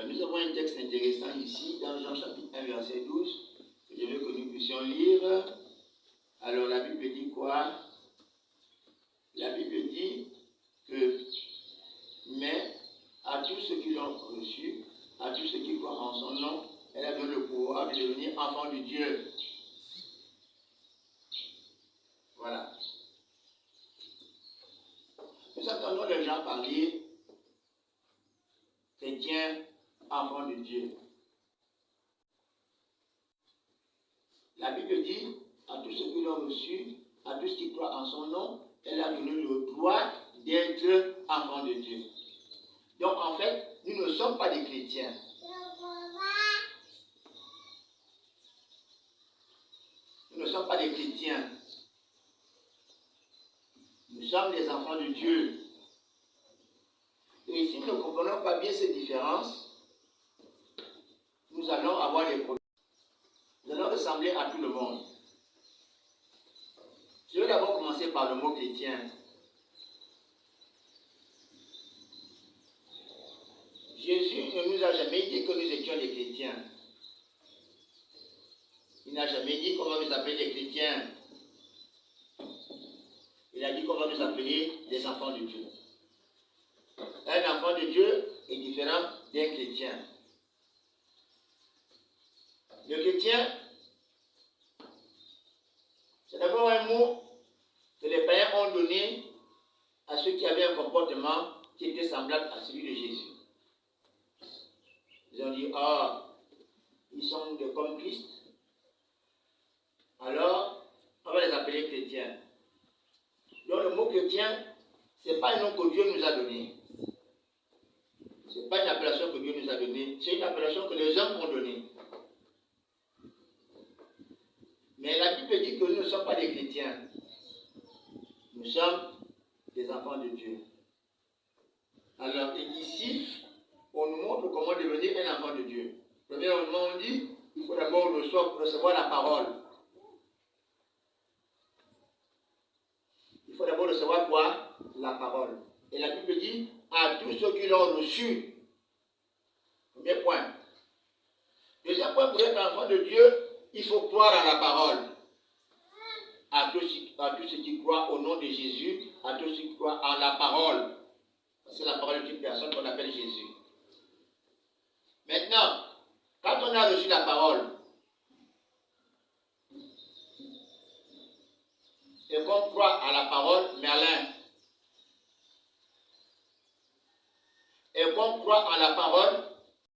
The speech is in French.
nous avons un texte intéressant ici, dans Jean chapitre 1, verset 12, que je veux que nous puissions lire. Alors la Bible dit quoi? La Bible dit que, mais à tous ceux qui l'ont reçu, à tous ceux qui croient en son nom, elle a donné le pouvoir de devenir enfant de Dieu. Voilà. Nous entendons les gens parler chrétiens, enfants de Dieu. La Bible dit, à tous ceux qui l'ont reçu, à tous qui croient en son nom, elle a donné le droit d'être enfants de Dieu. Donc en fait, nous ne sommes pas des chrétiens. Nous ne sommes pas des chrétiens. Nous sommes des enfants de Dieu. Et si nous ne comprenons pas bien ces différences, nous allons avoir des problèmes. Nous allons ressembler à tout le monde. Je vais d'abord commencer par le mot chrétien. Jésus ne nous a jamais dit que nous étions des chrétiens. Il n'a jamais dit qu'on va nous appeler des chrétiens. Il a dit qu'on va nous appeler des enfants de Dieu. Un enfant de Dieu est différent d'un chrétien. Le chrétien, c'est d'abord un mot que les païens ont donné à ceux qui avaient un comportement qui était semblable à celui de Jésus. Ils ont dit, ils sont comme Christ. Alors, on va les appeler chrétiens. Donc le mot chrétien, ce n'est pas un nom que Dieu nous a donné. Ce n'est pas une appellation que Dieu nous a donnée. C'est une appellation que les hommes ont donnée. Mais la Bible dit que nous ne sommes pas des chrétiens. Nous sommes des enfants de Dieu. Alors ici, on nous montre comment devenir un enfant de Dieu. Premièrement, on dit, il faut d'abord recevoir la parole. Il faut d'abord recevoir quoi? La parole. Et la Bible dit, à tous ceux qui l'ont reçu. Premier point. Deuxième point, pour être enfant de Dieu, il faut croire à la parole. À tous ceux qui croient au nom de Jésus, à tous ceux qui croient en la parole. C'est la parole d'une personne qu'on appelle Jésus. Maintenant, quand on a reçu la parole, et qu'on croit à la parole, et qu'on croit à la parole,